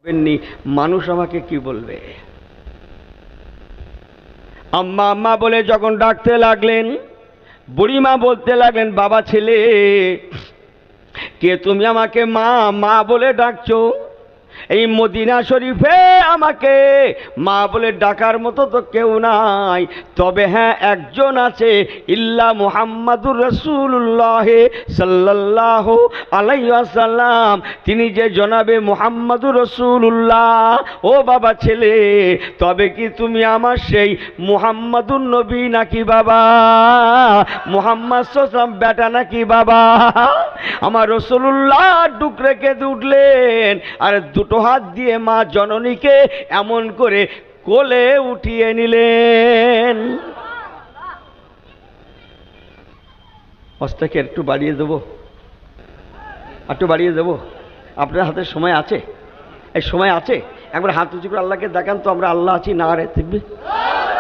বেননি মানুষ আমাকে কি বলবে। আম্মা আম্মা বলে যখন ডাকতে লাগলেন, বুড়িমা বলতে লাগলেন, বাবা ছেলে কে তুমি আমাকে মা মা বলে ডাকছো? এই মদিনা শরীফে আমাকে মা বলে ডাকার মতো তো কেউ নাই, তবে হ্যাঁ একজন আছে, ইল্লা মুহাম্মাদুর রাসূলুল্লাহ সাল্লাল্লাহু আলাইহি ওয়াসাল্লাম, তিনি যে জনাবে মুহাম্মাদুর রাসূলুল্লাহ। ও বাবা ছেলে, তবে কি তুমি আমার সেই মুহাম্মাদুর নবী নাকি বাবা? মুহাম্মদ সাল্লাল্লাহু বেটা নাকি বাবা? আমার রাসূলুল্লাহ ডুকরে কেঁদে উঠলেন, আর দুটো হাত দিয়ে মা জননীকে এমন করে কোলে উঠিয়ে নিলেন। অস্তাকে একটু বাড়িয়ে দেবো, একটু বাড়িয়ে দেবো। আপনার হাতে সময় আছে? এই সময় আছে? একবার হাত উঁচু করে আল্লাহকে দেখান তো, আমরা আল্লাহ আছি, না রে দেখবি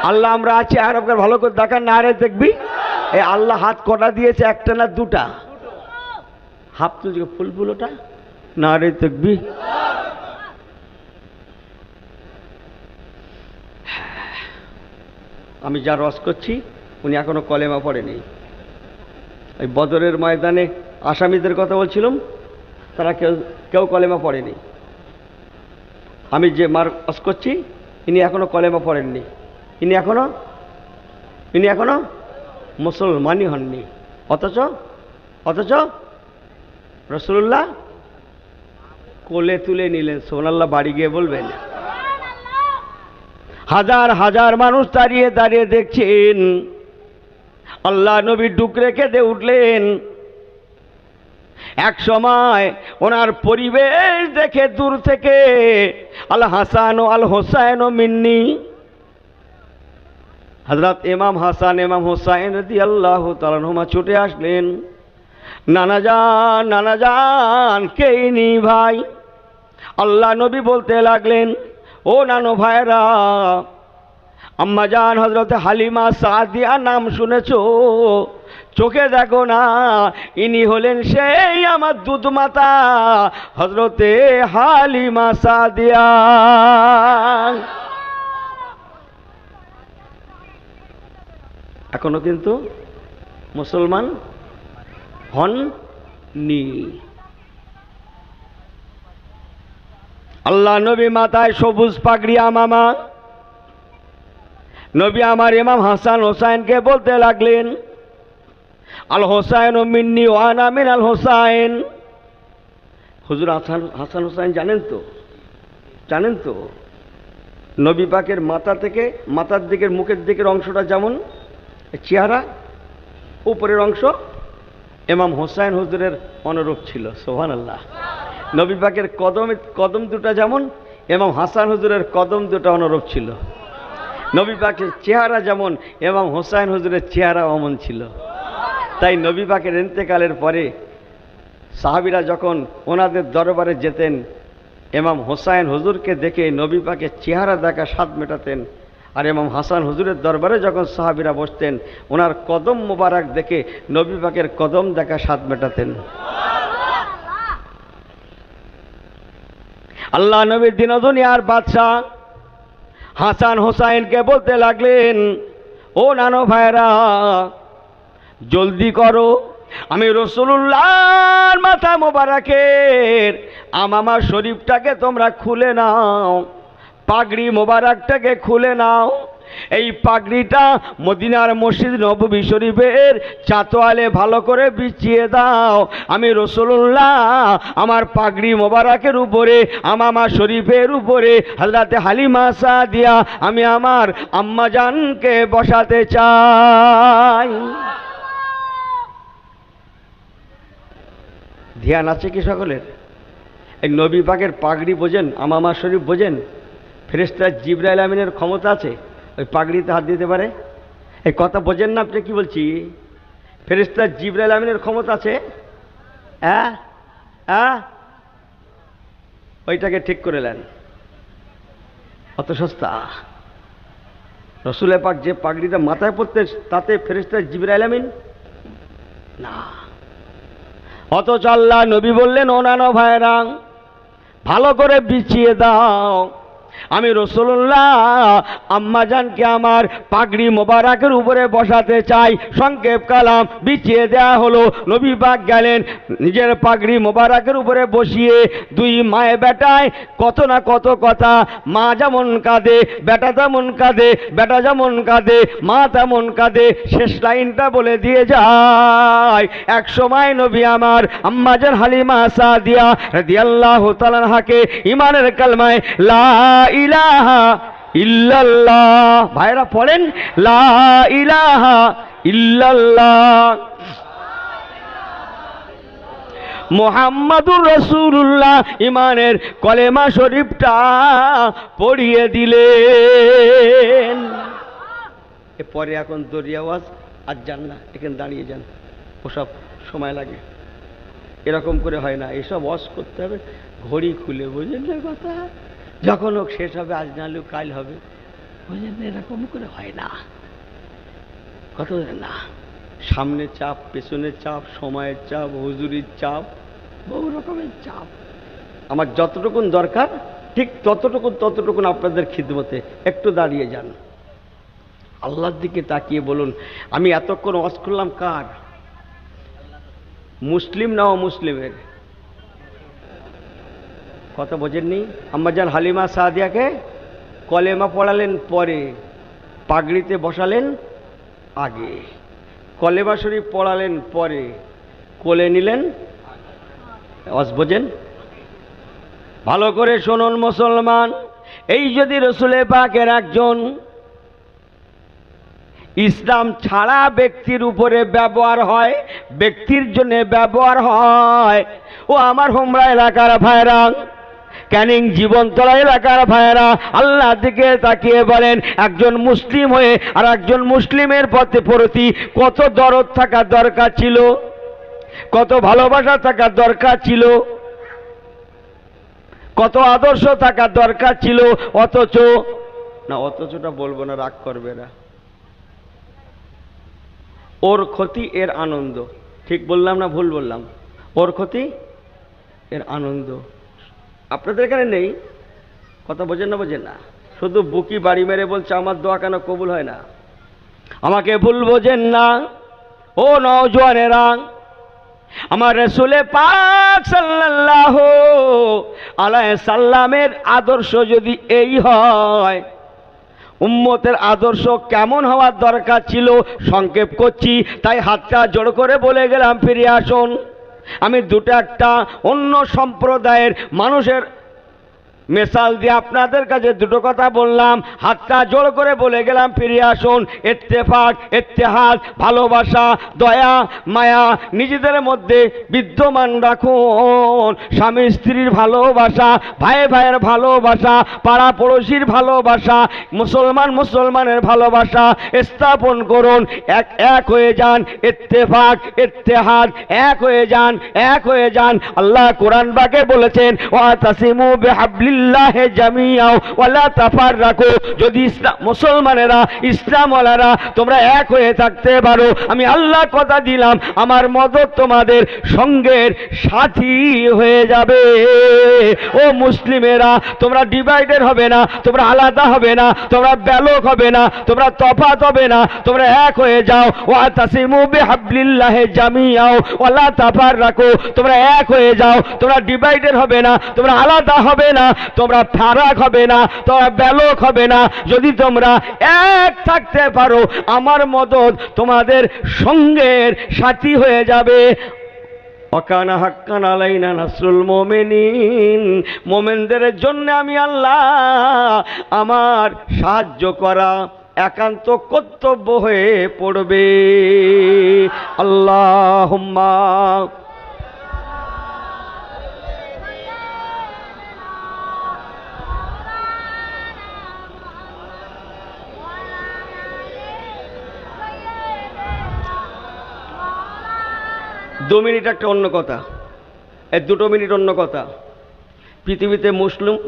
আল্লাহ আমরা আছি, আর আপনার ভালো করে দেখান, না রে দেখবি। এই আল্লাহ হাত কটা দিয়েছে, একটা না দুটা? হাত তুলছে ফুল ফুল, ওটা না রে দেখবি। আমি যা রস করছি উনি এখনো কলেমা পড়েনি। ওই বদরের ময়দানে আসামিদের কথা বলছিলাম, তারা কেউ কলেমা পড়েনি। আমি যে মার রস করছি ইনি এখনো কলেমা পড়েননি, ইনি এখনো মুসলমানই হননি। অথচ রাসূলুল্লাহ কোলে তুলে নিলেন। সুবহানাল্লাহ, বাড়ি গিয়ে বলবেন। হাজার হাজার মানুষ দাঁড়িয়ে দাঁড়িয়ে দেখছেন, আল্লাহ নবী ডুকরে কেঁদে উঠলেন। এক সময় ওনার পরিবেশ দেখে দূর থেকে আল হাসান ও আল হোসাইন ও মিন্নি, হযরত ইমাম হাসান ইমাম হোসাইন রাদিয়াল্লাহু তাআলা আনহুমা ছুটে আসলেন। নানা যান কে ইনি ভাই? আল্লাহ নবী বলতে লাগলেন, ও নানো ভাইরা, আম্মা জান হযরত হালিমা সাদিয়া নাম শুনেছো? চোখে দেখো না, ইনি হলেন সেই আমার দুধ মাতা হযরতে হালিমা সাদিয়া। এখনো কিন্তু মুসলমান হননি। আল্লাহ নবী মাথায় সবুজ পাগড়ি আমামা, নবী আমার ইমাম হাসান হোসাইনকে বলতে লাগলেন, আল হোসাইন ও মিন্নি ও আনা মিন আল হোসাইন। হুজুর হাসান হোসাইন জানেন তো নবী পাকের মাথার দিকের মুখের দিকের অংশটা যেমন চেহারা, উপরের অংশ ইমাম হোসাইন হুজুরের অনুরূপ ছিল। সুবহানাল্লাহ। নবী পাকের কদম দুটা যেমন ইমাম হাসান হুজুরের কদম দুটা অনুরূপ ছিল। নবী পাকের চেহারা যেমন ইমাম হোসাইন হুজুরের চেহারা অমন ছিল। তাই নবী পাকের ইন্তেকালের পরে সাহাবীরা যখন ওনাদের দরবারে যেতেন, ইমাম হোসাইন হুজুরকে দেখে নবী পাকের চেহারা দেখা স্বাদ মেটাতেন। আর ইমাম হাসান হুজুরের দরবারে যখন সাহাবীরা বসতেন, ওনার কদম মোবারক দেখে নবী পাকের কদম দেখা স্বাদ মেটাতেন। আল্লাহ নবীর দিন দুনিয়ার বাদশাহ হাসান হোসাইনকে বলতে লাগলেন, ও নানো ভাইরা, জলদি করো, আমি রাসূলুল্লাহর মাথা মোবারকের আমামা শরীফটাকে তোমরা খুলে নাও, পাগড়ি মোবারকটাকে খুলে নাও। এই পাগড়িটা মদিনার মসজিদ নববী শরীফের চাতোয়ালে ভালো করে বিছিয়ে দাও। আমি রাসূলুল্লাহ আমার পাগড়ি মোবারকের উপরে আমামা শরীফের উপরে হযরতে হালিমা সাদিয়া আমি আমার আম্মা জানকে বসাতে চাই। ধ্যান আছে কি সকলের? এই নবী পাকের পাগড়ি বোঝেন, আমামা শরীফ বোঝেন? ফেরেশতা জিবরাইল আমিনের ক্ষমতা আছে ওই পাগড়িতে হাত দিতে পারে? এই কথা বোঝেন না আপনি? কি বলছি, ফেরেশতা জিবরাইল আমিনের ক্ষমতা আছে? ওইটাকে ঠিক করে নেন। অত সস্তা রাসূল পাক যে পাগড়িটা মাথায় পড়তে, তাতে ফেরেশতা জিবরাইল আমিন না। অথচ আল্লাহ নবী বললেন, ও নানো ভাইরা, ভালো করে বিছিয়ে দাও। আমি রাসূলুল্লাহ আম্মাজানকে আমার পাগড়ি মোবারকের উপরে বসাতে চাই। সংক্ষেপ কালাম বিছিয়ে দেওয়া হলো। নবী পাক গেলেন, নিজের পাগড়ি মোবারকের উপরে বসিয়ে দুই মায়ে বেটায় কত না কত কথা। মা যেমন কাঁদে, বেটা তেমন কাঁদে, বেটা যেমন কাঁদে, মা তেমন কাঁদে। শেষ লাইনটা বলে দিয়ে যায়, এক সময় নবী আমার আম্মাজান হালিমা সাদিয়া রাদিয়াল্লাহু তাআলা আনহাকে ঈমানের কালমায় লা ইলাহা ইল্লাল্লাহ, ভাইরা পড়েন লা ইলাহা ইল্লাল্লাহ মুহাম্মাদুর রাসূলুল্লাহ ঈমানের কলেমা শরীফটা পড়িয়ে দিলেন। এরপরে এখন দরিয়া ওয়াজ আর যান না, এখানে দাঁড়িয়ে যান, ওসব সময় লাগে, এরকম করে হয় না। এসব ওয়াজ করতে হবে ঘড়ি খুলে, বুঝলেন না কথা? যখন হোক শেষ হবে, আজ না হলেও কাল হবে, বুঝলেন? এরকম করে হয় না, কত না, সামনে চাপ, পেছনে চাপ, সময়ের চাপ, হুজুরির চাপ, বহু রকমের চাপ। আমার যতটুকুন দরকার ঠিক ততটুকুন আপনাদের খিদমতে। একটু দাঁড়িয়ে যান, আল্লাহর দিকে তাকিয়ে বলুন, আমি এতক্ষণ ওয়াজ করলাম কার? মুসলিম না অমুসলিমের? কথা বোঝেননি? আম্মাজান হালিমা সাদিয়াকে কলেমা পড়ালেন পরে, পাগড়িতে বসালেন আগে। কলেমা শরীফ পড়ালেন পরে, কোলে নিলেন। ওয়াজ বোঝেন? ভালো করে শুনুন মুসলমান, এই যদি রসুলে পাকের একজন ইসলাম ছাড়া ব্যক্তির উপরে ব্যবহার হয়, ব্যক্তির জন্য ব্যবহার হয়, ও আমার হোমরা এলাকার ভাইরা, ক্যানিং জীবনতলা এলাকার ভাইয়েরা, আল্লাহর দিকে তাকিয়ে বলেন, একজন মুসলিম হয়ে আর একজন মুসলিমের প্রতি কত দরদ থাকার দরকার ছিল, কত ভালোবাসা থাকার দরকার ছিল, কত আদর্শ থাকার দরকার ছিল। অথচটা বলবো না, রাগ করবে না। ওর ক্ষতি এর আনন্দ, ঠিক বললাম না ভুল বললাম? ওর ক্ষতি এর আনন্দ। আপনাদের এখানে নেই, কথা বোঝেন না? বোঝেন না? শুধু বুকি বাড়ি মেরে বলছে আমার দোয়া কেন কবুল হয় না? আমাকে ভুল বোঝেন না ও নওজোয়ানেরা। আমার রাসূলে পাক সাল্লাল্লাহু আলাইহি সাল্লামের আদর্শ যদি এই হয়, উম্মতের আদর্শ কেমন হওয়ার দরকার ছিল সংক্ষেপ করছি, তাই হাতটা জোড় করে বলে গেলাম, ফিরে আসুন। আমি একটা অন্য সম্প্রদায়ের মানুষের মিসাল দিয়ে আপনাদের কাছে দুটো কথা বললাম, হাতটা জোড় করে বলে গেলাম, ফিরে আসুন। ইত্তেফাক, ইত্তেহাদ, ভালোবাসা, দয়া, মায়া নিজেদের মধ্যে বিদ্যমান রাখুন। স্বামী স্ত্রীর ভালোবাসা, ভাই ভাইয়ের ভালোবাসা, পাড়া পড়োশির ভালোবাসা, মুসলমানের ভালোবাসা স্থাপন করুন। এক হয়ে যান, ইত্তেফাক, ইত্তেহাদ, এক হয়ে যান। আল্লাহ কোরআন পাকে বলেছেন, ওয়াতাসিমু বিহাবলিল্লাহি জামিআও ওয়ালা তাফাররাকু। যদি মুসলমানেরা, ইসলামওয়ালারা তোমরা এক হয়ে থাকতে পারো, আমি আল্লাহ কথা দিলাম আমার মদদ তোমাদের সঙ্গের সাথী হয়ে যাবে। ও মুসলিমেরা, তোমরা ডিভাইডেড হবে না, তোমরা আলাদা হবে না, তোমরা ব্যালক হবে না, তোমরা তফাত হবে না, তোমরা এক হয়ে যাও। ওয়াতাসিমু বিহাবলিল্লাহি জামিআও ওয়ালা তাফাররাকু। তোমরা এক হয়ে যাও, তোমরা ডিভাইডেড হবে না, তোমরা আলাদা হবে না, তোমরা ফারাক হবে না, তোমরা ব্যালক হবে না। যদি তোমরা এক থাকতে পারো, আমার মদদ তোমাদের সঙ্গের সাথী হয়ে যাবে। ওয়াকানা হাক্কান আলাইনা নাসরুল মুমিনিন। মুমিনদের জন্য আমি আল্লাহ আমার সাহায্য করা একান্ত কর্তব্য হয়ে পড়বে। আল্লাহুম্মা দু মিনিট একটা অন্য কথা, এই 2 মিনিট অন্য কথা। পৃথিবীতে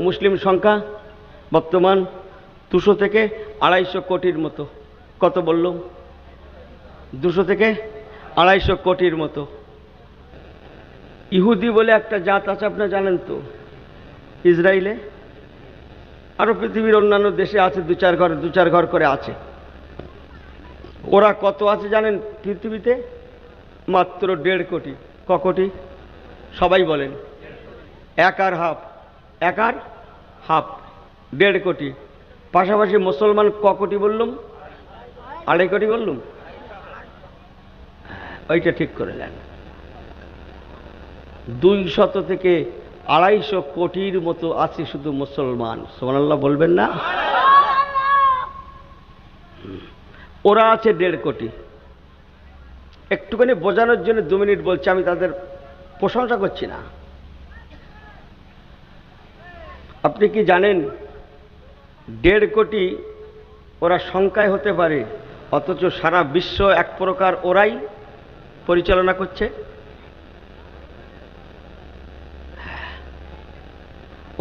মুসলিম সংখ্যা বর্তমান 200 থেকে 250 কোটির মতো। কত বলল? 200 থেকে 250 কোটির মতো। ইহুদি বলে একটা জাত আছে, আপনারা জানেন তো? ইসরায়েলে, আরো পৃথিবীর অন্যান্য দেশে আছে, দু চার ঘর করে আছে। ওরা কত আছে জানেন পৃথিবীতে? মাত্র 1.5 কোটি। ক কোটি? সবাই বলেন। 1.5 1.5 কোটি। পাশাপাশি মুসলমান ক কোটি বললুম? 2.5 কোটি বললুম। ওইটা ঠিক করে নেন। 200 থেকে 250 কোটির মতো আছে শুধু মুসলমান। সুবহানাল্লাহ বলবেন না? ওরা আছে 1.5 কোটি। একটুখানি বোঝানোর জন্য 2 মিনিট বলছি, আমি তাদের প্রশংসা করছি না। আপনি কি জানেন 1.5 কোটি ওরা সংখ্যায় হতে পারে, অথচ সারা বিশ্ব এক প্রকার ওরাই পরিচালনা করছে?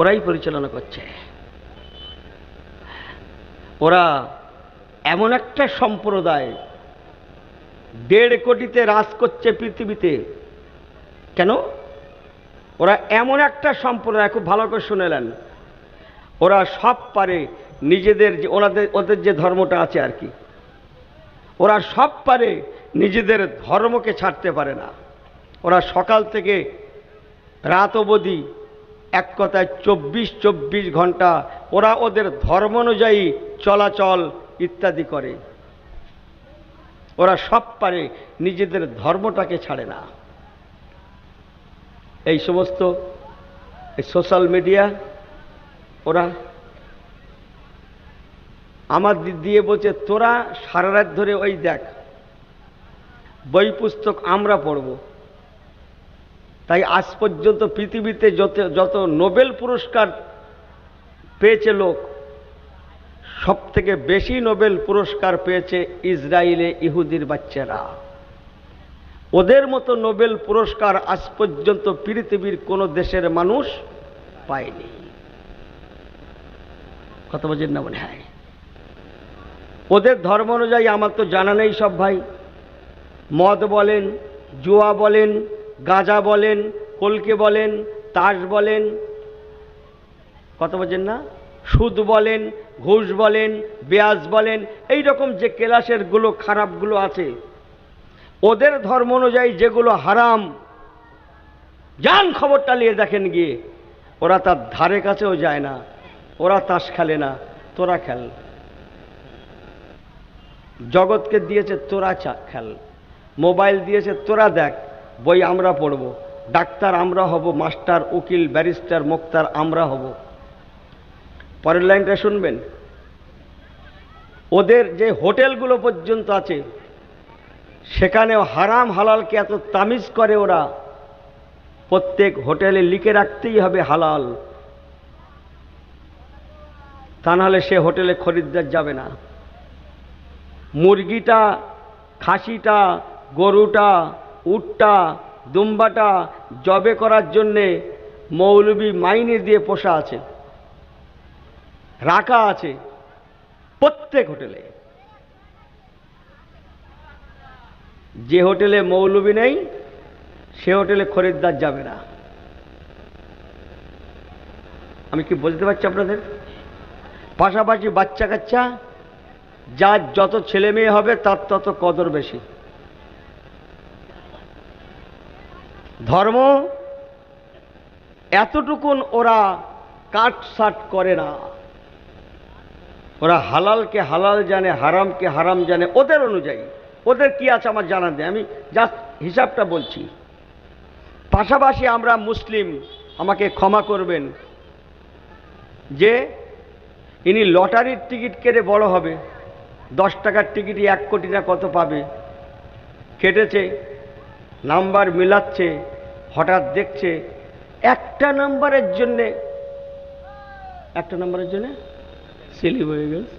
ওরাই পরিচালনা করছে। ওরা এমন একটা সম্প্রদায় 1.5 কোটিতে রাজ করছে পৃথিবীতে। কেন? ওরা এমন একটা সম্প্রদায়, খুব ভালো করে শুনেলেন, ওরা সব পারে নিজেদের যে ওদের যে ধর্মটা আছে আর কি, ওরা সব পারে নিজেদের ধর্মকে ছাড়তে পারে না। ওরা সকাল থেকে রাত অবধি, এক কথায় 24 ঘন্টা ওরা ওদের ধর্ম অনুযায়ী চলাচল ইত্যাদি করে। ওরা সব পারে, নিজেদের ধর্মটাকে ছাড়ে না। এই সমস্ত সোশ্যাল মিডিয়া ওরা আমার দিয়ে বলছে, তোরা সারা রাত ধরে ওই দেখ, বই পুস্তক আমরা পড়ব। তাই আজ পর্যন্ত পৃথিবীতে যত নোবেল পুরস্কার পেয়েছে লোক, সব থেকে বেশি নোবেল পুরস্কার পেয়েছে ইসরায়েলে ইহুদির বাচ্চারা। ওদের মতো নোবেল পুরস্কার আজ পর্যন্ত পৃথিবীর কোনো দেশের মানুষ পায়নি। কথা বলছেন না মনে হয়? ওদের ধর্ম অনুযায়ী আমার তো জানা নেই সব ভাই। মদ বলেন, জুয়া বলেন, গাঁজা বলেন, কলকে বলেন, তাস বলেন, কথা বলছেন না, সুদ বলেন, ঘুষ বলেন, ব্যাজ বলেন, এই রকম যে ক্লাসের গুলো খারাপগুলো আছে, ওদের ধর্ম অনুযায়ী যেগুলো হারাম, যান খবরটা নিয়ে দেখেন গিয়ে, ওরা তার ধারে কাছেও যায় না। ওরা তাস খেলে না, তোরা খেল। জগৎকে দিয়েছে, তোরা খেল। মোবাইল দিয়েছে, তোরা দেখ। বই আমরা পড়ব, ডাক্তার আমরা হব, মাস্টার, উকিল, ব্যারিস্টার, মুক্তার আমরা হব। পরের লাইনটা শুনবেন। ওদের যে হোটেলগুলো পর্যন্ত আছে, সেখানেও হারাম হালালকে এত তামিজ করে ওরা। প্রত্যেক হোটেলে লিখে রাখতেই হবে হালাল, তা নাহলে সে হোটেলে খরিদ্দার যাবে না। মুরগিটা, খাসিটা, গরুটা, উটটা, দুম্বাটা জবে করার জন্যে মৌলবি মাইনে দিয়ে পোষা আছে, রাখা আছে প্রত্যেক হোটেলে। যে হোটেলে মৌলবি নেই, সে হোটেলে খরিদ্দার যাবে না। আমি কি বলতে পারছি আপনাদের? পাশাপাশি বাচ্চা কাচ্চা, যার যত ছেলে মেয়ে হবে তার তত কদর বেশি। ধর্ম এতটুকুন ওরা কাটসাট করে না। ওরা হালালকে হালাল জানে, হারামকে হারাম জানে ওদের অনুযায়ী। ওদের কি আছে আমার জানা নেই, আমি জাস্ট হিসাবটা বলছি। পাশাপাশি আমরা মুসলিম, আমাকে ক্ষমা করবেন, যে ইনি লটারির টিকিট কেটে বড় হবে, 10 টাকার টিকিটই 1 কোটি না কত পাবে, কেটেছে, নাম্বার মিলাচ্ছে, হঠাৎ দেখছে একটা নাম্বারের জন্যে স্লিপ হয়ে গেছে,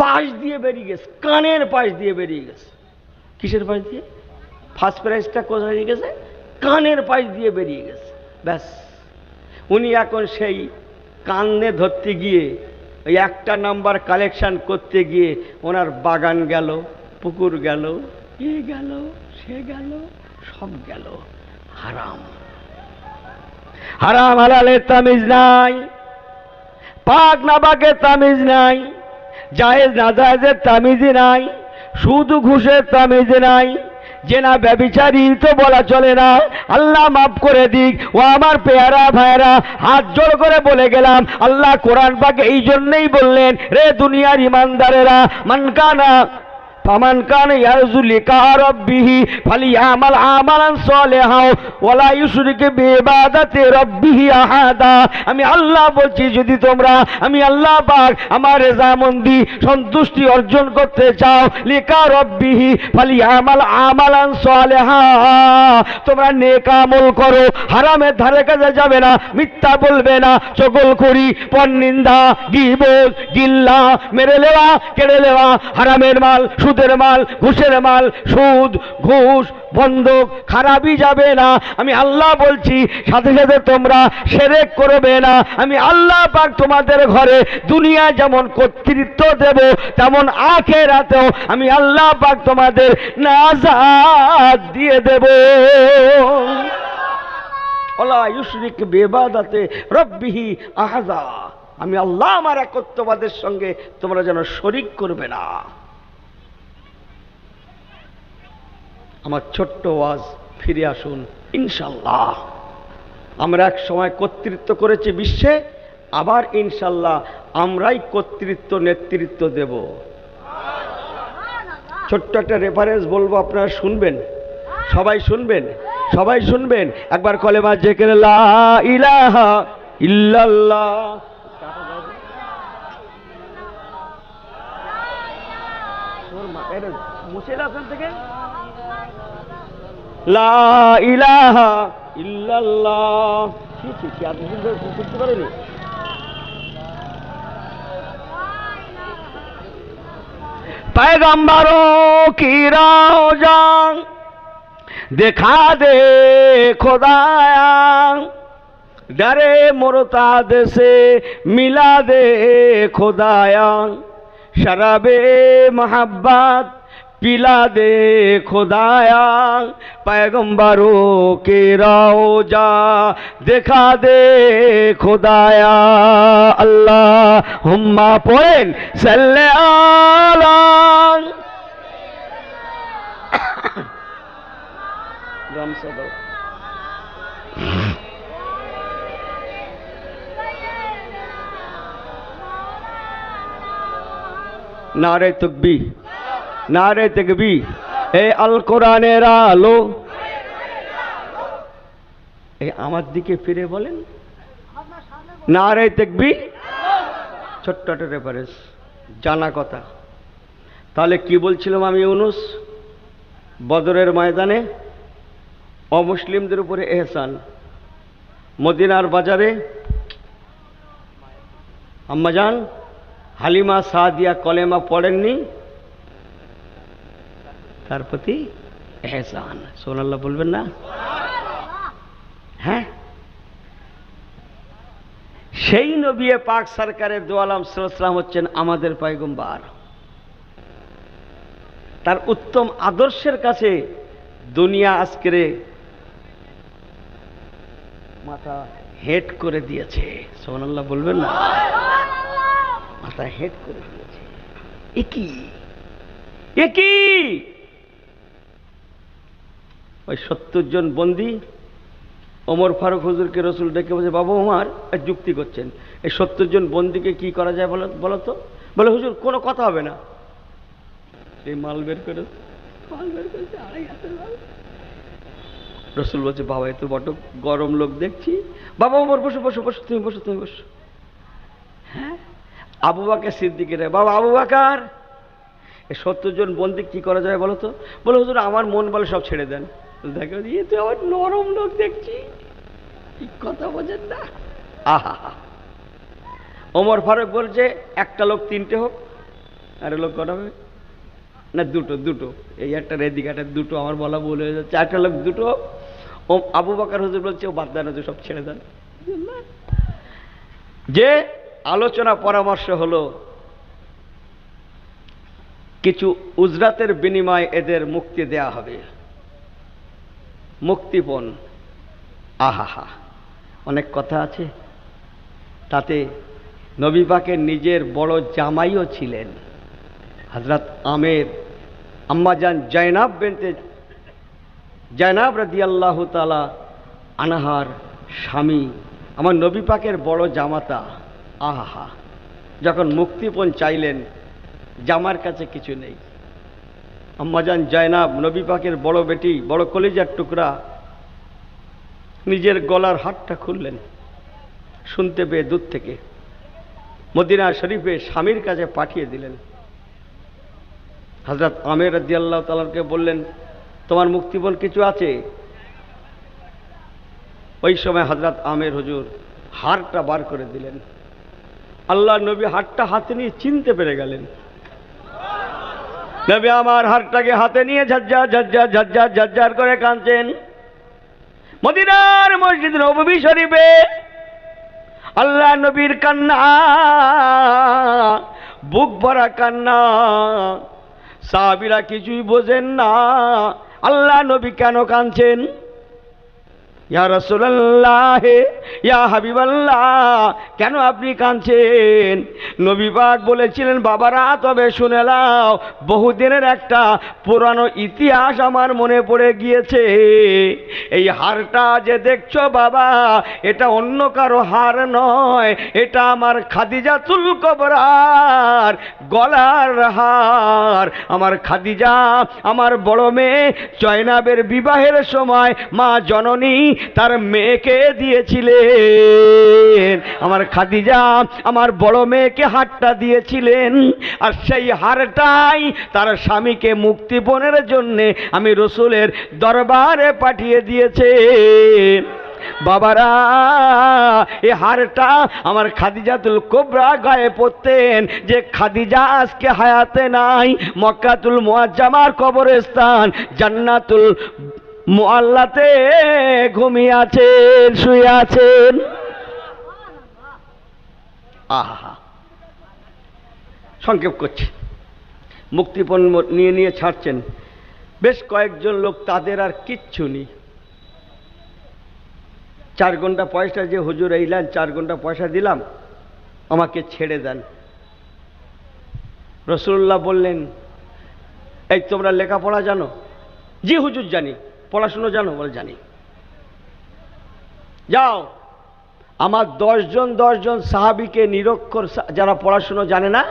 পাশ দিয়ে বেরিয়ে গেছে, কানের পাশ দিয়ে বেরিয়ে গেছে। কিসের পাশ দিয়ে? ফার্স্ট প্রাইজটা কোথায় গেছে? কানের পাশ দিয়ে বেরিয়ে গেছে। ব্যাস, উনি এখন সেই কানে ধরতে গিয়ে, ওই একটা নাম্বার কালেকশন করতে গিয়ে ওনার বাগান গেল, পুকুর গেল, এ গেল, সে গেল, সব গেল। হারাম। হারাম হালালের তামিজ নাই, পাক না পাকের তামিজ নাই, জায়েজ না জায়েজের তামিজই নাই, সুদ ঘুষের তামিজ নাই, জেনা ব্যভিচারী তো বলা চলে না। আল্লাহ মাফ করে দিক। ও আমার পেয়ারা ভাইরা, হাত জোড় করে বলে গেলাম, আল্লাহ কোরআন পাকে এই জন্যই বললেন, রে দুনিয়ার ইমানদারেরা, মানকানা ফামান কানা ইয়ারজু লিকা রাব্বিহি ফালিয়ামাল আমালান সালিহাও ওয়ালা ইউশরিক বিইবাদাতি রাব্বিহি আহাদা। আমি আল্লাহ বলছি, যদি তোমরা আমি আল্লাহ পাক আমার রেজামন্দি সন্তুষ্টি অর্জন করতে চাও, লিকা রাব্বিহি ফালিয়ামাল আমালান সালিহা, তোমরা নেক আমল করো, হারামের ধারে কাছে যাবে না, মিথ্যা বলবে না, চগলখড়ি, পরনিন্দা, গীবত, গিল্লা, মেরে নেওয়া, কেড়ে নেওয়া, হারামের মাল, সুদের মাল, ঘুষের মাল, সুদ ঘুষ বন্ধক খারাপই যাবে না। আমি আল্লাহ বলছি, সাথে সাথে তোমরা শিরক করবে না। আমি আল্লাহ পাক তোমাদের ঘরে দুনিয়া যেমন কর্তৃত্ব দেব, তেমন আখিরাতেও আমি আল্লাহ পাক তোমাদের নাজাত দিয়ে দেব। ওয়ালা ইউশরিক বিইবাদাতি রাব্বিহি আহাদা। আমি আল্লাহ আমার একত্ববাদের সঙ্গে তোমরা যেন শরীক করবে না। আমার ছোট্ট ওয়াজ, ফিরে আসুন ইনশাল্লাহ। আমরা এক সময় কর্তৃত্ব করেছি বিশ্বে, আবার ইনশাল্লাহ আমরাই কর্তৃত্ব নেতৃত্ব দেব। ছোট্ট একটা রেফারেন্স বলবো, আপনারা শুনবেন, সবাই শুনবেন, সবাই শুনবেন। একবার কলেমা জিকির লা ইলাহা ইল্লাল্লাহ, মুছে আসেন থেকে লা ইলাহা ইল্লাল্লাহ। কি আপনি করতে পারেনি? पैगंबरों की रोजा दिखा दे खुदाया, डरे मुर्ताद से मिला दे खुदाया, शराबे मोहब्बत पिला दे खुदाया, पैगंबरों के रोजा दिखा दे खुदाया। अल्लाहुम्मा पढ़ें सल्ले आला राम सदो। नारे तकबीर, नारे तकबीर, ए अल কোরআনের আলো। এই আমার দিকে ফিরে বলেন, নারে তাকবীর। ছোট্ট একটা রেফারেন্স, জানা কথা। তাহলে কি বলছিলাম আমি? ইউনুস বদরের ময়দানে অমুসলিমদের উপরে এহসান, মদিনার বাজারে আম্মাজান হালিমা সাদিয়া কলেমা পড়েননি, তার প্রতি এহসান। সুবহানাল্লাহ বলবেন না? হ্যাঁ, সেই নবী পাক সরকারের দু আলম সাল্লাল্লাহু আলাইহি ওয়াসাল্লাম হচ্ছেন আমাদের পয়গম্বর। তার উত্তম আদর্শের কাছে দুনিয়া আজকে মাথা হেট করে দিয়েছে। সুবহানাল্লাহ বলবেন না? মাথা হেট করে দিয়েছে। একই ওই 70 জন বন্দী ওমর ফারুক হুজুরকে রসুল ডেকে বলছে, বাবা ওমর যুক্তি করছেন, এই 70 জন বন্দীকে কি করা যায় বলো তো? বলে হুজুর কোনো কথা হবে না। এই মাল বের করে রসুল বলছে, বাবা এত বড় গরম লোক দেখছি। বাবা ওমর বসো বসো বসো, তুমি বসো তুমি বসো। হ্যাঁ, আবু বকর সিদ্দিকের, বাবা আবু বকর এই 70 জন বন্দী কি করা যায় বলো তো? বলে হুজুর আমার মন বলে সব ছেড়ে দেন। দেখো এই তো আমার নরম লোক দেখছি, ঠিক কথা বোঝেন না। আহা, ওমর ফারুক বলছে একটা লোক 3টে হোক, আর লোক কটা হবে না? দুটো। এই একটা রেদিক একটা দুটো, আমার বলা ভুল হয়ে যাচ্ছে। 4টা লোক 2টো। ও আবু বকর হুজুর বলছে, ও বাদ দেন, সব ছেড়ে দেন। যে আলোচনা পরামর্শ হলো, কিছু উজরাতের বিনিময়ে এদের মুক্তি দেয়া হবে, মুক্তিপণ। আহা, অনেক কথা আছে, তাতে নবী পাকের নিজের বড় জামাইও ছিলেন হযরত আমের, আম্মাজান জয়নাব রাদিয়াল্লাহু তাআলা আনহার স্বামী, আমার নবী পাকের বড় জামাতা। আহা, যখন মুক্তিপণ চাইলেন, জামার কাছে কিছু নেই। আম্মাজান জয়নাব নবী পাকের বড় বেটি, বড় কলিজার টুকরা, নিজের গলার হারটা খুললেন, শুনতে পেয়ে দূর থেকে মদিনা শরীফে স্বামীর কাছে পাঠিয়ে দিলেন। হযরত আমের রাদিয়াল্লাহু তাআলাকে বললেন, তোমার মুক্তিপণ কিছু আছে? ওই সময় হযরত আমের হুজুর হারটা বার করে দিলেন। আল্লাহ নবী হারটা হাতে নিয়ে চিনতে পেরে গেলেন। নবী আমার হারটাকে হাতে নিয়ে ঝরঝর ঝরঝর ঝরঝর ঝরঝর করে কাঁদছেন। মদিনার মসজিদ নববী শরীফে আল্লাহ নবীর কান্না, বুক ভরা কান্না, সাহাবীরা কিছুই বোঝেন না আল্লাহ নবী কেন কাঁদছেন। ইয়া রাসূলুল্লাহ, ইয়া হাবিবাল্লাহ, কেন আপনি কাঁদছেন? নবী পাক বলেছিলেন, বাবারা তবে শুনে নাও, বহুদিনের একটা পুরানো ইতিহাস আমার মনে পড়ে গিয়েছে। এই হারটা যে দেখছো বাবা, এটা অন্য কারো হার নয়, এটা আমার খাদিজাতুল কুবরার গলার হার। আমার খাদিজা, আমার বড় মেয়ে জয়নাবের বিবাহের সময় মা জননী তার মেয়েকে দিয়েছিলেন। আমার খাদিজা আমার বড় মেয়েকে হারটা দিয়েছিলেন, আর সেই হারটাই তার স্বামীকে মুক্তিপণের জন্য আমি রাসূলের দরবারে পাঠিয়ে দিয়েছে। বাবারা, এই হারটা আমার খাদিজাতুল কুবরা গায়ে পরতেন। যে খাদিজা আজকে হায়াতে নাই, মক্কাতুল মুআজ্জামার কবরস্থান জান্নাতুল মুআল্লাতে ঘুমিয়ে আছেন, শুয়ে আছেন। আহা, সংক্ষেপ করছি। মুক্তিপণ নিয়ে নিয়ে ছাড়ছেন বেশ কয়েকজন লোক, তাদের আর কিচ্ছু নেই। 4 ঘন্টা পয়সা যে হুজুর এইলেন, 4 ঘন্টা পয়সা দিলাম, আমাকে ছেড়ে দেন। রাসূলুল্লাহ বললেন, এই তোমরা লেখাপড়া জানো? জি হুজুর জানি। পড়াশুনো জানো? বলে জানি। যাও, আমার 10 জন সাহাবীকে নিরক্ষর, যারা পড়াশুনো জানে না,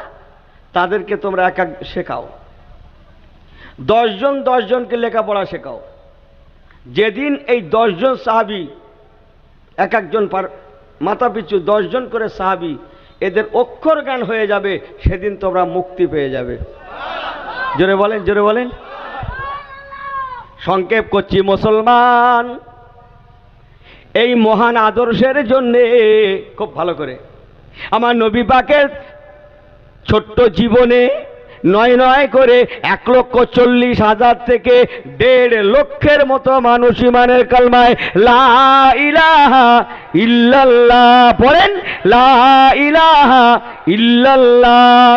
তাদেরকে তোমরা এক এক শেখাও। 10 জনকে লেখাপড়া শেখাও। যেদিন এই 10 জন সাহাবী, এক একজন মাথা পিছু 10 জন করে সাহাবী, এদের অক্ষর জ্ঞান হয়ে যাবে, সেদিন তোমরা মুক্তি পেয়ে যাবে। জোরে বলেন, জোরে বলেন। সংক্ষেপ করছি, মুসলমান এই মহান আদর্শের জন্যে খুব ভালো করে আমার নবী পাকের ছোট্ট জীবনে নয় করে 1,40,000 থেকে 1.5 লক্ষের মতো মানুষ ঈমানের কালমায় লা ইলাহা ইল্লাল্লাহ পড়েন, লা ইলাহা ইল্লাল্লাহ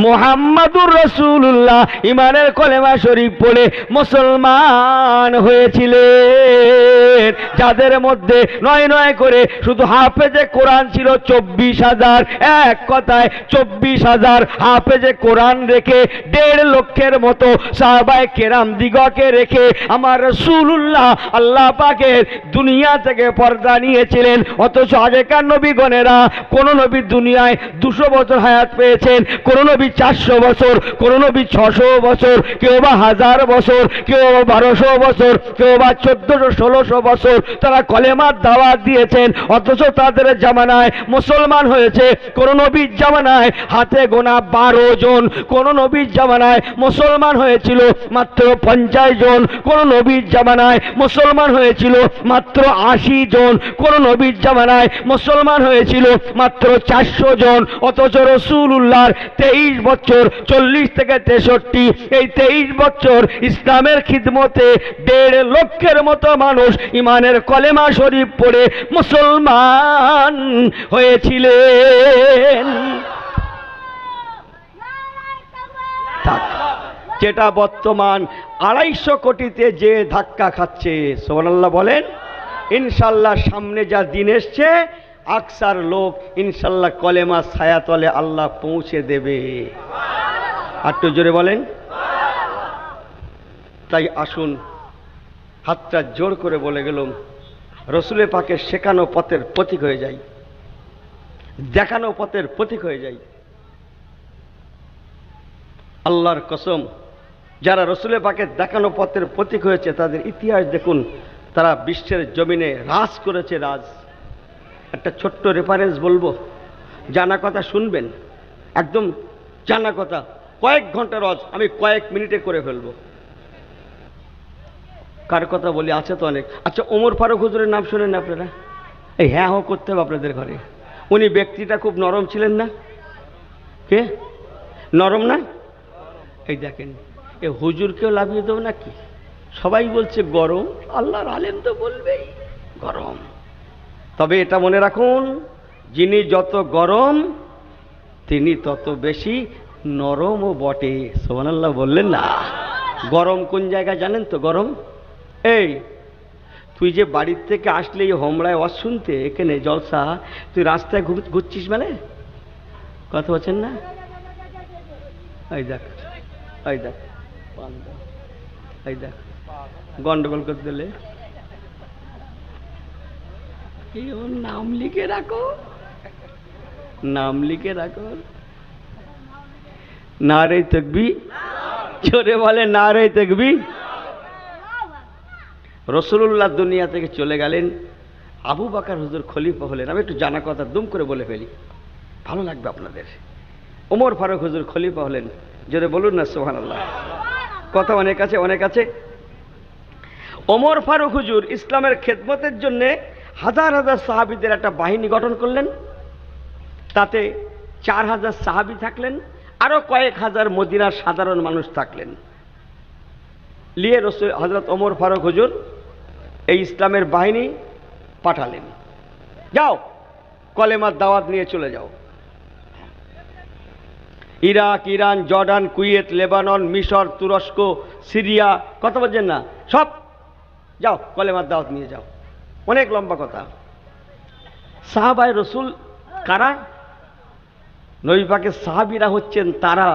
মুহাম্মাদুর রাসূলুল্লাহ ঈমানের কলেমা শরীফ পড়ে মুসলমান হয়েছিলেন। যাদের মধ্যে নয় করে শুধু হাফেজে কোরআন ছিল 24,000। এক কথায় 24,000 হাফেজে কোরআন রেখে 1.5 লক্ষের মতো সাহাবায়ে কেরাম দিগকে রেখে আমার রাসূলুল্লাহ আল্লাহ পাকের দুনিয়া থেকে পর্দা নিয়েছিলেন। অথচ আগেকার নবীগণেরা, কোন নবী দুনিয়ায় 200 বছর হায়াত পেয়েছেন, কোন নবী 400 বছর, কোন নবী 600 বছর, কেউ বা 1000 বছর, কেউ বা 1200 বছর, কেউ বা 1400-1600 বছর তারা কলেমার দাওয়াত দিয়েছেন। অথচ তাদের জামানায় মুসলমান হয়েছে কোন নবীর জামানায় হাতে গোনা 12 জন, কোন নবীর জামানায় মুসলমান হয়েছিল মাত্র 50 জন, কোন নবীর জামানায় মুসলমান হয়েছিল মাত্র 80 জন, কোন নবীর জামানায় মুসলমান হয়েছিল মাত্র 400 জন। অথচ রাসূলুল্লাহর 23 বছর, 40 থেকে 63, এই 23 বছর ইসলামের খিদমতে 1.5 লক্ষের মতো মানুষ ঈমানের কলেমা শরীফ পড়ে মুসলমান হয়েছিলেন। যেটা বর্তমান 250 কোটিতে যে ধাক্কা খাচ্ছে। সুবহানাল্লাহ বলেন। ইনশাল্লাহ সামনে যা দিন এসছে, আকসার লোক ইনশাল্লাহ কলেমা ছায়াতলে আল্লাহ পৌঁছে দেবে। আর একটু জোরে বলেন। তাই আসুন হাতটা জোর করে বলে গেলাম, রসুলের পাকের শেখানো পথের প্রতীক হয়ে যাই, দেখানো পথের প্রতীক হয়ে যাই। আল্লাহর কসম, যারা রসুলের পাকের দেখানো পথের প্রতীক হয়েছে তাদের ইতিহাস দেখুন, তারা বিশ্বের জমিনে রাজ করেছে, রাজ। একটা ছোট্ট রেফারেন্স বলবো, জানা কথা শুনবেন, একদম জানা কথা, কয়েক ঘন্টা রজ আমি কয়েক মিনিটে করে ফেলবো। কার কথা বলি, আছে তো অনেক। আচ্ছা, ওমর ফারুক হুজুরের নাম শোনেন আপনারা? এই হ্যাঁ হো করতে হবে আপনাদের ঘরে। উনি ব্যক্তিটা খুব নরম ছিলেন না? কে নরম না? এই দেখেন, এ হুজুরকেও লাভিয়ে দেবো নাকি? সবাই বলছে গরম, আল্লাহর আলেম তো বলবেই গরম। তবে এটা মনে রাখুন, যিনি যত গরম তিনি তত বেশি নরমও বটে। সুবহানাল্লাহ বললেন না? গরম কোন জায়গায় জানেন তো? গরম এই তুই যে বাড়ির থেকে আসলে এই হোমরায় ওয়াজ শুনতে, এখানে জলসা, তুই রাস্তায় ঘুরছিস মানে কথা বলছেন না? এই দেখ, এই দেখ, এই দেখ, গন্ডগোল করতে দিলে নাম লিখে রাখো, নাম লিখে রাখো। নারে তাকবীর, জোরে বলে নারে তাকবীর। রাসূলুল্লাহ দুনিয়া থেকে চলে গেলেন, আবু বকর হুজুর খলিফা হলেন। আমি একটু জানা কথা দুম করে বলে ফেলি, ভালো লাগবে আপনাদের। ওমর ফারুক হুজুর খলিফা হলেন, জোরে বলুন না সুবহানাল্লাহ। কথা অনেক আছে, অনেক আছে। ওমর ফারুক হুজুর ইসলামের খেদমতের জন্যে হাজার হাজার সাহাবীদের একটা বাহিনী গঠন করলেন। তাতে 4000 সাহাবী থাকলেন, আরো কয়েক হাজার মদিনার সাধারণ মানুষ থাকলেন। লিয়ে রসুল হযরত ওমর ফারুক হুজুর এই ইসলামের বাহিনী পাঠালেন, যাও কলেমার দাওয়াত নিয়ে চলে যাও। Iraq, Iran, Jordan, Kuwait, Lebanon, মিশর, তুরস্ক, সিরিয়া, কথা বলছেন না, সব যাও কলেমার দাওয়াত নিয়ে যাও। অনেক লম্বা কথা। সাহাবায়ে রসুল কারা? নবী পাকের সাহাবীরা হচ্ছেন তারা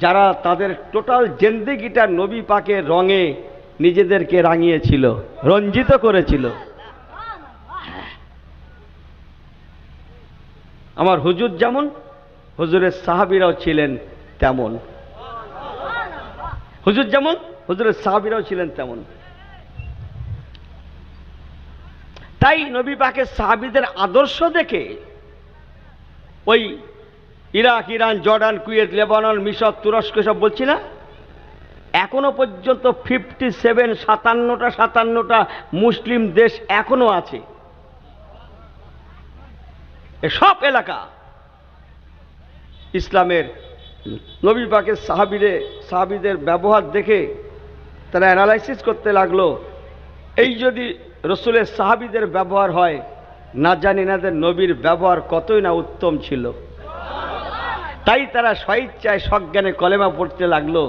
যারা তাদের টোটাল জিন্দেগিটা নবী পাকের রঙে নিজেদেরকে রাঙিয়েছিল, রঞ্জিত করেছিল। আমার হুজুর যেমন, হুজুরের সাহাবীরাও ছিলেন তেমন। হুজুর যেমন, হুজুরের সাহাবীরাও ছিলেন তেমন। তাই নবী পাকের সাহাবীদের আদর্শ দেখে ওই Iraq, Iran, Jordan, Kuwait, Lebanon, মিশর, তুরস্ক সব বলছি না, এখনো পর্যন্ত 57টা মুসলিম দেশ এখনো আছে। এসব এলাকা ইসলামের নবী পাকের সাহাবীদের ব্যবহার দেখে তারা অ্যানালাইসিস করতে লাগলো, এই যদি রসুলের সাহাবীদের ব্যবহার হয়, না জানি এনাদের নবীর ব্যবহার কতই না উত্তম ছিল। তাই তারা স্বইচ্ছায় সজ্ঞানে কলেমা পড়তে লাগলো।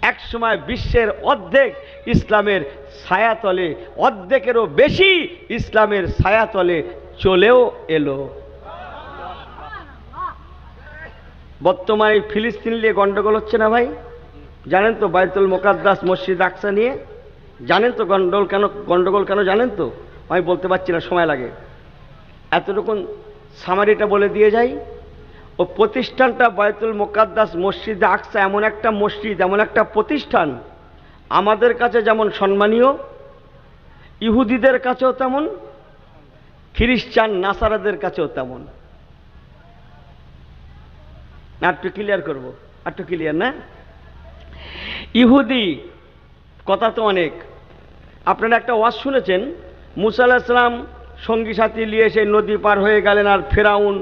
এক সময় বিশ্বের অর্ধেক ইসলামের ছায়াতলে, অর্ধেকেরও বেশি ইসলামের ছায়াতলে চলেও এলো। বর্তমানে ফিলিস্তিন নিয়ে গন্ডগোল হচ্ছে না ভাই? জানেন তো বাইতুল মুকাদ্দাস, মসজিদ আকসা নিয়ে জানেন তো গন্ডগোল কেন জানেন তো? আমি বলতে পারছি না, সময় লাগে। এতটুকুন সামারিটা বলে দিয়ে যাই। ও প্রতিষ্ঠানটা বাইতুল মুকাদ্দাস, মসজিদ আকসা এমন একটা মসজিদ, এমন একটা প্রতিষ্ঠান, আমাদের কাছে যেমন সম্মানীয়, ইহুদিদের কাছেও তেমন, খ্রিস্টান নাসারাদের কাছেও তেমন। একটু ক্লিয়ার করবো, একটু ক্লিয়ার না? ইহুদি কথা তো অনেক। আপনারা একটা ওয়াজ শুনেছেন, মুসা আলাইহিস সালাম সঙ্গী সাথী নিয়ে এসে নদী পার হয়ে গেলেন, আর ফেরাউন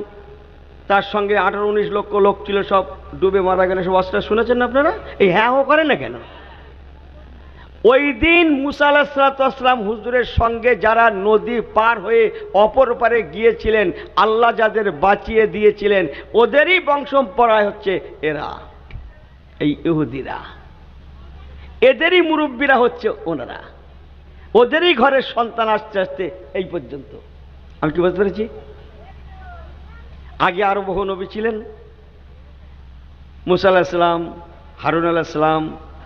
তার সঙ্গে 18-19 লক্ষ লোক ছিল, সব ডুবে মারা গেল। সব ওয়াজটা শুনেছেন আপনারা? এই হ্যাঁ ও করে না কেন? ওই দিন মুসা আলাইহিস সালাম হুজুরের সঙ্গে যারা নদী পার হয়ে অপর পারে গিয়েছিলেন, আল্লাহ যাদের বাঁচিয়ে দিয়েছিলেন, ওদেরই বংশপরায় হচ্ছে এরা, এই ইহুদিরা। এদেরই মুরব্বীরা হচ্ছে ওনারা, ওদেরই ঘরের সন্তান আস্তে আস্তে এই পর্যন্ত। আমি কি বুঝতে পেরেছি? আগে আরো বহু নবী ছিলেন, মুসা আলাইহিস সালাম, হারুন আলাইহিস সালাম,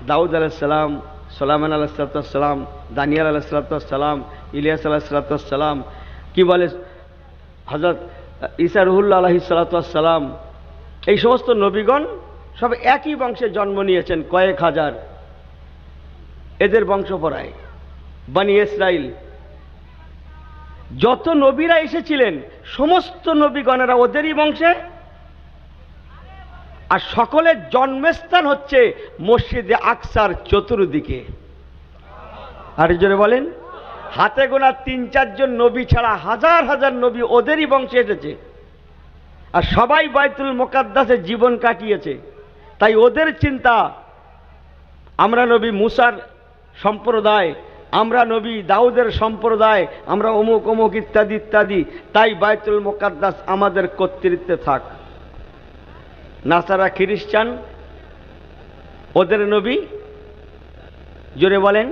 দাউদ আলাইহিস সালাম, সুলাইমান আলাইহিস সালাম, দানিয়েল আলাইহিস সালাম, ইলিয়াস আলাইহিস সালাম, কি বলে হযরত ঈসা রুহুল্লাহ আলাইহিস সালাম, এই সমস্ত নবীগণ সব একই বংশে জন্ম নিয়েছেন, কয়েক হাজার। এদের বংশপরায় বনি ইসরাইল যত নবীরা এসেছিলেন সমস্ত নবীগণেরা ওদেরই বংশে, আর সকলের জন্মস্থান হচ্ছে মসজিদে আকসার চতুর্দিকে। আর জোরে বলেন, হাতে গোনা ৩-৪ জন নবী ছাড়া হাজার হাজার নবী ওদেরই বংশে এসেছে, আর সবাই বাইতুল মুকাদ্দাসে জীবন কাটিয়েছে। তাই ওদের চিন্তা, আমরা নবী মুসার সম্প্রদায়, আমরা নবী দাউদের সম্প্রদায়, আমরা অমুক অমুক ইত্যাদি ইত্যাদি, তাই বাইতুল মুকাদ্দাস আমাদের কর্তৃত্বে থাক। নাসারা খ্রিস্টান, ওদের নবী, জোরে বলেন,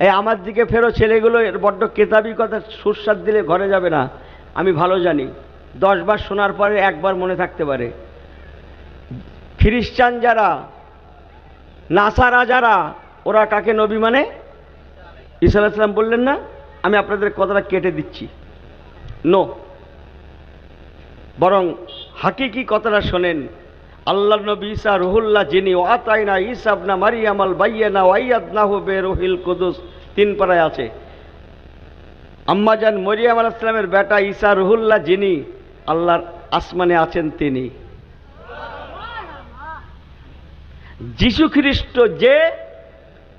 এই আমার দিকে ফেরো ছেলেগুলো, এর বড্ড কেতাবি কথা সুস্বাদ দিলে ঘরে যাবে না, আমি ভালো জানি। 10 বার শোনার পরে একবার মনে থাকতে পারে। খ্রিস্টান যারা, নাসারা যারা, ওরা কাকে নবী মানে? ঈসা আলাইহিস সালাম বললেন না? আমি আপনাদের কথাটা কেটে দিচ্ছি, নো, বরং হাকিকি কথাটা শোনেন। আল্লাহ নবী ঈসা রুহুল্লাহ যিনি, ওয়াতাইনা ঈসা ইবনা মারইয়াম আল বাইয়িনা ওয়া আইয়াদনাহু বিরূহিল কুদুস, 3 পারায় আছে। আম্মাজান মরিয়ম আলাইহিস সালামের বেটা ঈসা রুহুল্লাহ যিনি, আল্লাহর আসমানে আছেন তিনি। যিশু খ্রিস্ট যে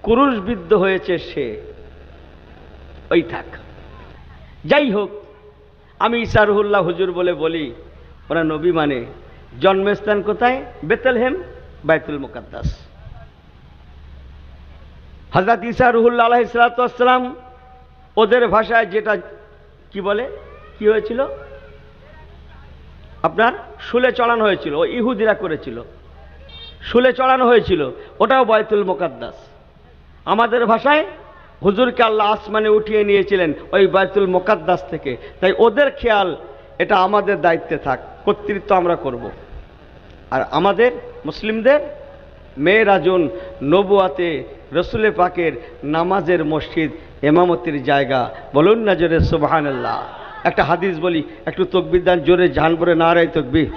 ক্রুশবিদ্ধ হয়েছে সে, ওই থাক। যাই হোক, আমি ঈসা রুহুল্লাহ হুজুর বলে বলি, ওরা নবী মানে। জন্মস্থান কোথায়? বেথলেহেম, বাইতুল মুকাদ্দাস। হযরত ঈসা রুহুল্লাহ আলাইহিস সালাম ওদের ভাষায় যেটা কি বলে, কি হয়েছিল আপনার? শুলে চড়ানো হয়েছিল, ও ইহুদিরা করেছিল, শুলে চড়ানো হয়েছিল, ওটাও বাইতুল মুকাদ্দাস। আমাদের ভাষায় হুজুরকে আল্লাহ আসমানে উঠিয়ে নিয়েছিলেন ওই বাইতুল মুকাদ্দাস থেকে। তাই ওদের খেয়াল, এটা আমাদের দায়িত্বে থাক, কর্তৃত্ব আমরা করব। আর আমাদের মুসলিমদের মেরাজুন নবুয়াতে রসুলে পাকের নামাজের মসজিদ, ইমামতির জায়গা। বলুন না জোরে সুবহানাল্লাহ। একটা হাদিস বলি, একটু তাকবীর দেন জোরে, জান পড়ে নারায়ে তাকবীর।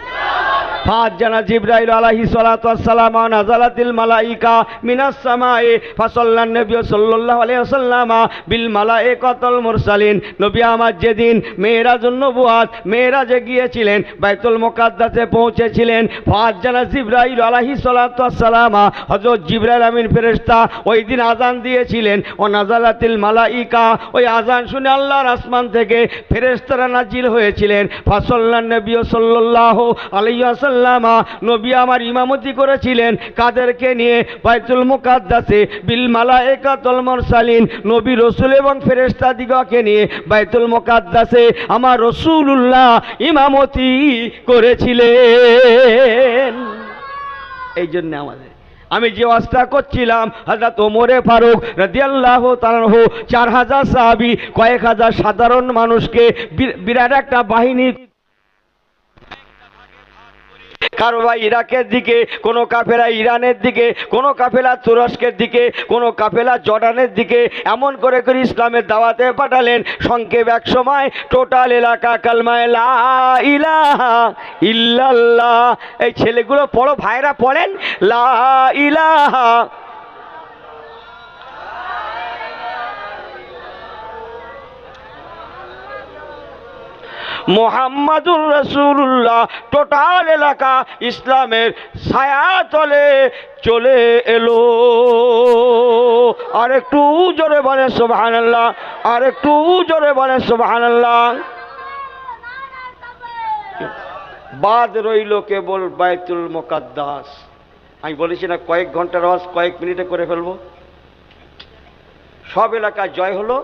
ফাজ্জানা জিবরাইল আলাইহিস সালাতু ওয়াস সালাম নাযালাতিল মালাইকা মিনাস সামায়ে ফাসাল্লান নবী সাল্লাল্লাহু আলাইহি ওয়াসাল্লাম বিল মালাইকাতুল মুরসালিন। নবী আমার যেদিন মেরাজুন নবুয়াত, মেরাজে গিয়েছিলেন, বাইতুল মুকাদ্দাসে পৌঁছেছিলেন, ফাজ্জানা জিবরাইল আলাইহিস সালাতু ওয়াস সালাম, হযরত জিবরাইল আমিন ফেরেশতা ওই দিন আযান দিয়েছিলেন। ও নাযালাতিল মালাইকা, ওই আযান শুনে আল্লাহর আসমান থেকে ফেরেশতারা নাজিল হয়েছিলেন। ফাসাল্লান নবী সাল্লাল্লাহু আলাইহি ওয়াসাল্লাম, নবী আমার ইমামতি করেছিলেন কাদেরকে নিয়ে? বাইতুল মুকাদ্দাসে বিল মালাইকাতুল মুরসালিন, নবী রাসূল এবং ফেরেশতা দিগকে নিয়ে বাইতুল মুকাদ্দাসে আমার রাসূলুল্লাহ ইমামতি করেছিলেন। এই জন্য আমাদের, আমি যে ওয়াজটা করছিলাম, হযরত ওমরে ফারুক রাদিয়াল্লাহু তাআলা আনহু 4000 সাহাবী, কয়েক হাজার সাধারণ মানুষকে বিরাট একটা বাহিনী, কারো বা ইরাকের দিকে, কোনো কাফেলা ইরানের দিকে, কোনো কাফেলা তুরস্কের দিকে, কোনো কাফেলা জর্ডানের দিকে, এমন করে করে ইসলামের দাওয়াতে পাঠালেন। সংক্ষেপ এক সময় টোটাল এলাকা কালমায়ে লা ইলাহা ইল্লাল্লাহ। এই ছেলেগুলো পড়ো, ভাইরা পড়েন, লা ইলাহা মুহাম্মাদুর রাসূলুল্লাহ। টোটাল এলাকা ইসলামের ছায়াতলে চলে এলো। আর একটু জোরে বলে সুবহানাল্লাহ, আর একটু জোরে বলে সুবহানাল্লাহ। বাদ রইল কেবল বাইতুল মুকাদ্দাস। আমি বলেছি না কয়েক ঘন্টার ওয়াজ কয়েক মিনিটে করে ফেলবো। সব এলাকা জয় হলো,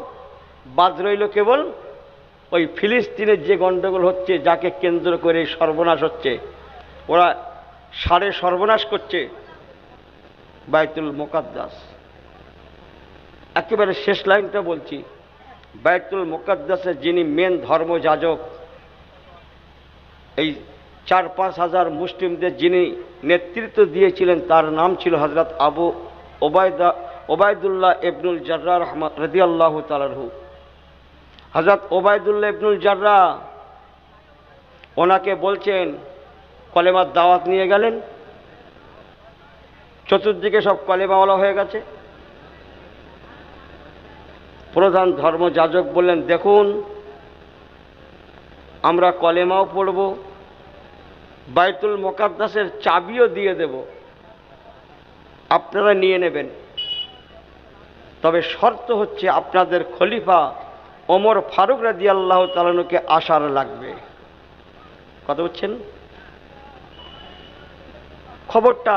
বাদ রইল কেবল ওই ফিলিস্তিনের যে গণ্ডগোল হচ্ছে, যাকে কেন্দ্র করে সর্বনাশ হচ্ছে, ওরা সাড়ে সর্বনাশ করছে বাইতুল মুকাদ্দাস। একেবারে শেষ লাইনটা বলছি, বাইতুল মুকাদ্দাসের যিনি মেন ধর্মযাজক, এই 4-5 হাজার মুসলিমদের যিনি নেতৃত্ব দিয়েছিলেন তার নাম ছিল হযরত আবু ওবায়দুল্লাহ ইবনুল জাররাহ রাদিয়াল্লাহু তাআলা আনহু। হযরত ওবায়দুল্লাহ ইবনুল জাররাহ ওনাকে বলছেন, কলেমার দাওয়াত নিয়ে গেলেন, চতুর্দিকে সব কলেমাওয়ালা হয়ে গেছে। প্রধান ধর্মযাজক বললেন, দেখুন আমরা কলেমাও পড়ব, বাইতুল মুকাদ্দাসের চাবিও দিয়ে দেব, আপনারা নিয়ে নেবেন, তবে শর্ত হচ্ছে আপনাদের খলিফা ওমর ফারুক রাদিয়াল্লাহু তাআলা আনহুকে আসার লাগবে। কথা বুঝছেন? খবরটা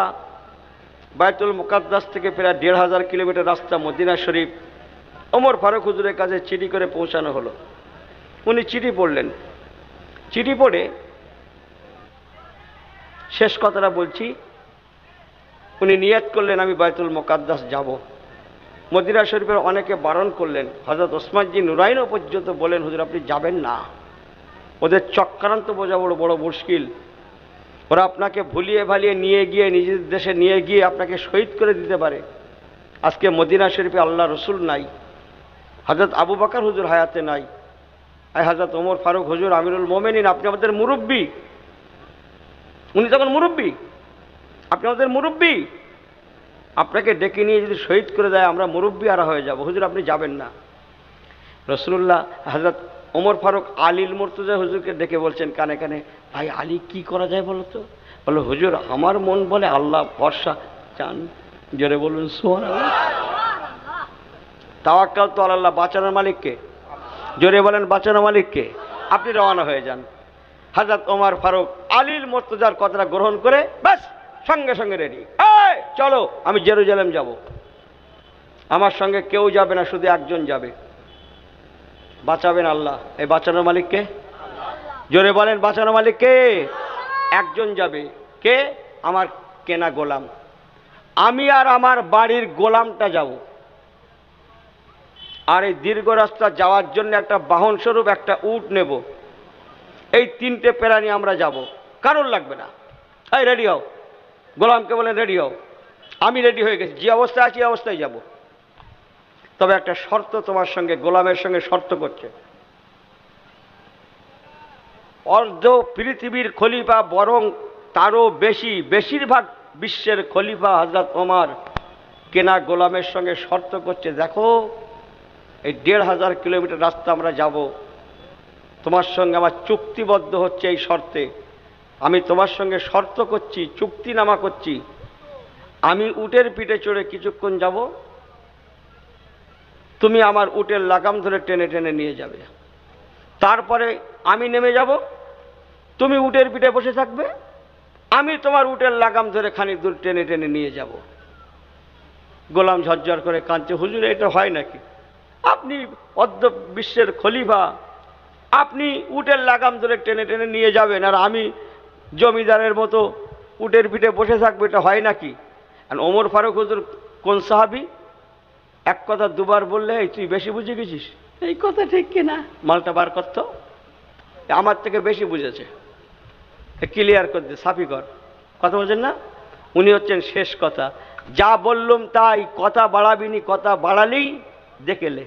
বাইতুল মুকাদ্দাস থেকে প্রায় 1500 কিলোমিটার রাস্তা মদিনা শরীফ ওমর ফারুক হুজুরের কাছে চিঠি করে পৌঁছানো হলো। উনি চিঠি পড়লেন, চিঠি পড়ে শেষ কথাটা বলছি, উনি নিয়ত করলেন আমি বাইতুল মুকাদ্দাস যাব। মদিনা শরীফের অনেকে বারণ করলেন, হযরত ওসমান জি নুরাইনও পর্যন্ত বলেন, হুজুর আপনি যাবেন না, ওদের চক্রান্ত বোঝা বড় বড় মুশকিল, ওরা আপনাকে ভুলিয়ে ভালিয়ে নিয়ে গিয়ে নিজেদের দেশে নিয়ে গিয়ে আপনাকে শহীদ করে দিতে পারে। আজকে মদিনা শরীফে আল্লাহ রসুল নাই, হযরত আবু বকর হুজুর হায়াতে নাই, আর হযরত ওমর ফারুক হুজুর আমিরুল মোমেনিন, আপনি আমাদের মুরব্বী, উনি তখন মুরব্বী, আপনি আমাদের মুরব্বী, আপনাকে ডেকে নিয়ে যদি শহীদ করে দেয় আমরা মুরব্বী আরা হয়ে যাব, হুজুর আপনি যাবেন না। রাসূলুল্লাহ হযরত ওমর ফারুক আলীল মুর্তজা হুজুরকে ডেকে বলছেন কানে কানে, ভাই আলী কি করা যায় বলো তো? বলো হুজুর আমার মন বলে আল্লাহ ভরসা চান, জোরে বলুন সুবহানাল্লাহ। তাওয়াক্কাল তো আল্লাহ, বাঁচানোর মালিককে, জোরে বলেন বাঁচানোর মালিককে। আপনি রওনা হয়ে যান। হযরত ওমর ফারুক আলীল মুর্তজার কথাটা গ্রহণ করে ব্যাস সঙ্গে সঙ্গে রেডি, এই চলো আমি জেরুজালেম যাব, আমার সঙ্গে কেউ যাবে না, শুধু একজন যাবে, বাঁচাবেন আল্লাহ। এই বাঁচানোর মালিককে, জোরে বলেন বাঁচানোর মালিককে। একজন যাবে, কে? আমার কেনা গোলাম, আমি আর আমার বাড়ির গোলামটা যাব। আর এই দীর্ঘ রাস্তা যাওয়ার জন্য একটা বাহন স্বরূপ একটা উট নেব, এই 3টে প্রাণী আমরা যাব, কারোর লাগবে না। এই রেডি হও, গোলামকে বলেন রেডি হও, আমি রেডি হয়ে গেছি, যে অবস্থায় আছি অবস্থায় যাব, তবে একটা শর্ত তোমার সঙ্গে, গোলামের সঙ্গে শর্ত করছে, অর্ধ পৃথিবীর খলিফা বরং তারও বেশি, বেশিরভাগ বিশ্বের খলিফা হযরত ওমর কেনা গোলামের সঙ্গে শর্ত করছে, দেখো এই 1500 কিলোমিটার রাস্তা আমরা যাব, তোমার সঙ্গে আমার চুক্তিবদ্ধ হচ্ছে এই শর্তে, আমি তোমার সঙ্গে শর্ত করছি, চুক্তিনামা করছি, আমি উটের পিঠে চড়ে কিছুক্ষণ যাব, তুমি আমার উটের লাগাম ধরে টেনে টেনে নিয়ে যাবে, তারপরে আমি নেমে যাব, তুমি উটের পিঠে বসে থাকবে, আমি তোমার উটের লাগাম ধরে খানিক দূর টেনে টেনে নিয়ে যাব। গোলাম ঝরঝর করে কাঁদছে, হুজুর এটা হয় নাকি? আপনি অর্ধ বিশ্বের খলিফা, আপনি উটের লাগাম ধরে টেনে টেনে নিয়ে যাবেন, আর আমি জমিদারের মতো উটের পিঠে বসে থাকবো, এটা হয় নাকি? আর ওমর ফারুক হুজুর কোন সাহাবী? এক কথা দুবার বললে এই তুই বেশি বুঝে গেছিস, এই কথা ঠিক কিনা, মালটা বার করত, আমার থেকে বেশি বুঝেছে, ক্লিয়ার করে দে, সাফি কর, কথা বলছেন না? উনি হচ্ছেন শেষ কথা, যা বললুম তাই, কথা বাড়াবিনি, কথা বাড়ালেই দেখেলে।